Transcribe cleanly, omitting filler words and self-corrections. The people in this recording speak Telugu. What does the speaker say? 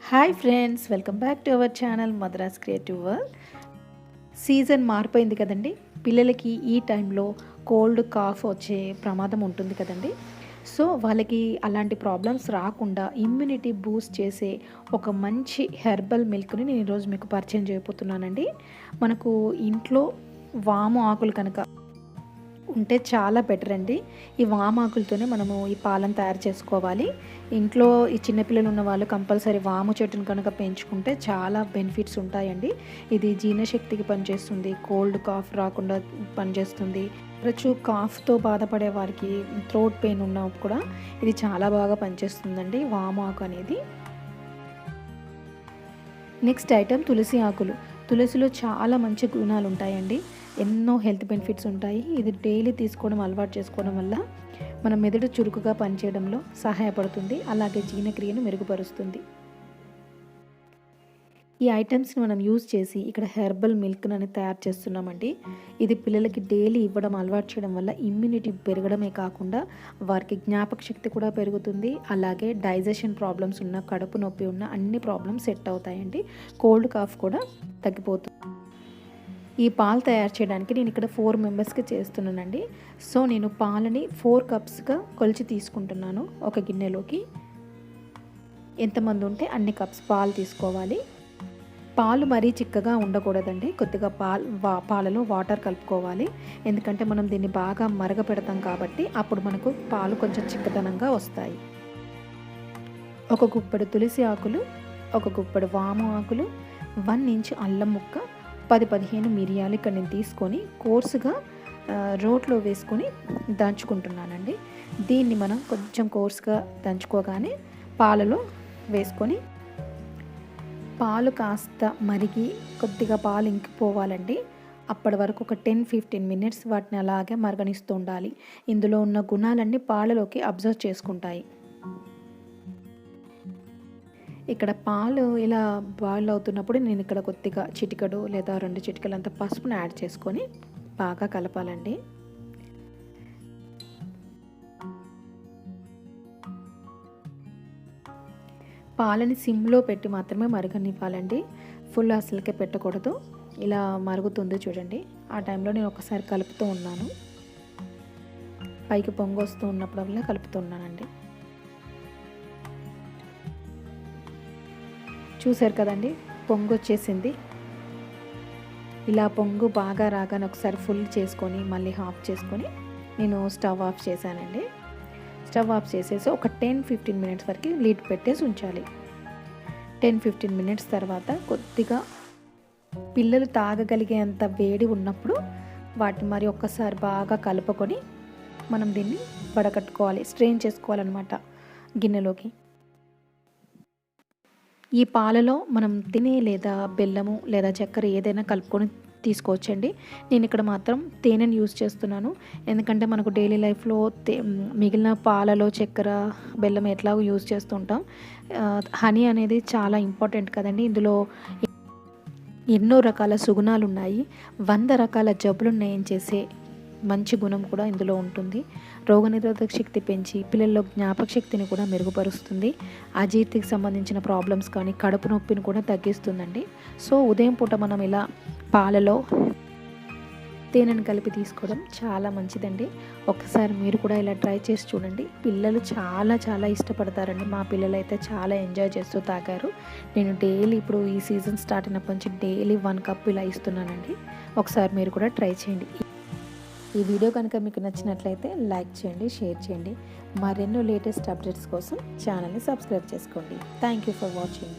Hi friends, welcome back to our channel Madras creative world. Season మారిపోయింది కదండి. పిల్లలకి ఈ టైంలో కోల్డ్ కాఫ్ వచ్చే ప్రమాదం ఉంటుంది కదండి. సో వాళ్ళకి అలాంటి ప్రాబ్లమ్స్ రాకుండా ఇమ్యూనిటీ బూస్ట్ చేసే ఒక మంచి హెర్బల్ మిల్క్ని నేను ఈరోజు మీకు పరిచయం చేయబోతున్నానండి. మనకు ఇంట్లో వాము ఆకులు కనుక ఉంటే చాలా బెటర్ అండి. ఈ వామాకులతోనే మనము ఈ పాలను తయారు చేసుకోవాలి. ఇంట్లో ఈ చిన్నపిల్లలు ఉన్న వాళ్ళు కంపల్సరీ వాము చెట్టును కనుక పెంచుకుంటే చాలా బెనిఫిట్స్ ఉంటాయండి. ఇది జీర్ణశక్తికి పనిచేస్తుంది, కోల్డ్ కాఫ్ రాకుండా పనిచేస్తుంది. తరచూ కాఫ్తో బాధపడే వారికి, థ్రోట్ పెయిన్ ఉన్నప్పుడు కూడా ఇది చాలా బాగా పనిచేస్తుందండి వామాకు అనేది. నెక్స్ట్ ఐటెం తులసి ఆకులు. తులసిలో చాలా మంచి గుణాలు ఉంటాయండి. ఎన్నో హెల్త్ బెనిఫిట్స్ ఉంటాయి. ఇది డైలీ తీసుకోవడం అలవాటు చేసుకోవడం వల్ల మన మెదడు చురుకుగా పనిచేయడంలో సహాయపడుతుంది, అలాగే జీర్ణక్రియను మెరుగుపరుస్తుంది. ఈ ఐటమ్స్ని మనం యూజ్ చేసి ఇక్కడ హెర్బల్ మిల్క్ అని తయారు చేస్తున్నామండి. ఇది పిల్లలకి డైలీ ఇవ్వడం అలవాటు చేయడం వల్ల ఇమ్యూనిటీ పెరగడమే కాకుండా వారికి జ్ఞాపక శక్తి కూడా పెరుగుతుంది. అలాగే డైజెషన్ ప్రాబ్లమ్స్ ఉన్న, కడుపు నొప్పి ఉన్న అన్ని ప్రాబ్లమ్స్ సెట్ అవుతాయండి. కోల్డ్ కాఫ్ కూడా తగ్గిపోతుంది. ఈ పాలు తయారు చేయడానికి నేను ఇక్కడ 4 మెంబర్స్కి చేస్తున్నానండి. సో నేను పాలని 4 కప్స్గా కొలిచి తీసుకుంటున్నాను. ఒక గిన్నెలోకి ఎంతమంది ఉంటే అన్ని కప్స్ పాలు తీసుకోవాలి. పాలు మరీ చిక్కగా ఉండకూడదండి. కొద్దిగా పాలలో వాటర్ కలుపుకోవాలి. ఎందుకంటే మనం దీన్ని బాగా మరగ పెడతాం కాబట్టి అప్పుడు మనకు పాలు కొంచెం చిక్కదనంగా వస్తాయి. ఒక గుప్పెడు తులసి ఆకులు, ఒక గుప్పెడు వాము ఆకులు, 1 ఇంచ్ అల్లం ముక్క, 10-15 మిరియాలు ఇక్కడ నేను తీసుకొని కోర్సుగా రోట్లో వేసుకొని దంచుకుంటున్నానండి. దీన్ని మనం కొంచెం కోర్సుగా దంచుకోగానే పాలలో వేసుకొని పాలు కాస్త మరిగి కొద్దిగా పాలు ఇంకిపోవాలండి. అప్పటి వరకు ఒక 10-15 మినిట్స్ వాటిని అలాగే మరగనిస్తూ ఉండాలి. ఇందులో ఉన్న గుణాలన్నీ పాలలోకి అబ్జర్వ్ చేసుకుంటాయి. ఇక్కడ పాలు ఇలా బాయిల్ అవుతున్నప్పుడు నేను ఇక్కడ కొద్దిగా చిటికెడు లేదా 2 చిటికెలు అంత పసుపును యాడ్ చేసుకొని బాగా కలపాలండి. పాలని సిమ్లో పెట్టి మాత్రమే మరగనివ్వాలండి. ఫుల్ అసలుకే పెట్టకూడదు. ఇలా మరుగుతుంది చూడండి. ఆ టైంలో నేను ఒకసారి కలుపుతూ ఉన్నాను. పైకి పొంగు వస్తూ ఉన్నప్పుడల్లా కలుపుతూ ఉన్నానండి. చూసారు కదండి, పొంగు వచ్చేసింది. ఇలా పొంగు బాగా రాగానే ఒకసారి ఫుల్ చేసుకొని మళ్ళీ హాఫ్ చేసుకొని నేను స్టవ్ ఆఫ్ చేశానండి. స్టవ్ ఆఫ్ చేసేసి ఒక 10-15 మినిట్స్ వరకు లీడ్ పెట్టేసి ఉంచాలి. 10-15 మినిట్స్ తర్వాత కొద్దిగా పిల్లలు తాగగలిగేంత వేడి ఉన్నప్పుడు వాటిని మరి ఒక్కసారి బాగా కలుపుకొని మనం దీన్ని వడకట్టుకోవాలి, స్ట్రెయిన్ చేసుకోవాలన్నమాట గిన్నెలోకి. ఈ పాలలో మనం తినే లేదా బెల్లము లేదా చక్కెర ఏదైనా కలుపుకొని తీసుకోవచ్చండి. నేను ఇక్కడ మాత్రం తేనెను యూజ్ చేస్తున్నాను. ఎందుకంటే మనకు డైలీ లైఫ్లో మిగిలిన పాలలో చక్కెర, బెల్లం ఎట్లాగో యూజ్ చేస్తుంటాం. హనీ అనేది చాలా ఇంపార్టెంట్ కదండి. ఇందులో ఎన్నో రకాల సుగుణాలు ఉన్నాయి. 100 రకాల జబ్బులు నయం చేసే మంచి గుణం కూడా ఇందులో ఉంటుంది. రోగనిరోధక శక్తి పెంచి పిల్లల్లో జ్ఞాపక శక్తిని కూడా మెరుగుపరుస్తుంది. అజీర్తికి సంబంధించిన ప్రాబ్లమ్స్ కానీ కడుపు నొప్పిని కూడా తగ్గిస్తుందండి. సో ఉదయం పూట మనం ఇలా పాలలో తేనెను కలిపి తీసుకోవడం చాలా మంచిదండి. ఒకసారి మీరు కూడా ఇలా ట్రై చేసి చూడండి. పిల్లలు చాలా చాలా ఇష్టపడతారండి. మా పిల్లలు అయితే చాలా ఎంజాయ్ చేస్తూ తాగారు. నేను డైలీ ఇప్పుడు ఈ సీజన్ స్టార్ట్ అయినప్పటి నుంచి డైలీ 1 కప్ ఇలా ఇస్తున్నానండి. ఒకసారి మీరు కూడా ట్రై చేయండి. ఈ వీడియో కనుక మీకు నచ్చినట్లయితే లైక్ చేయండి, షేర్ చేయండి. మరెన్నో లేటెస్ట్ అప్డేట్స్ కోసం ఛానల్ని సబ్స్క్రైబ్ చేసుకోండి. Thank you for watching.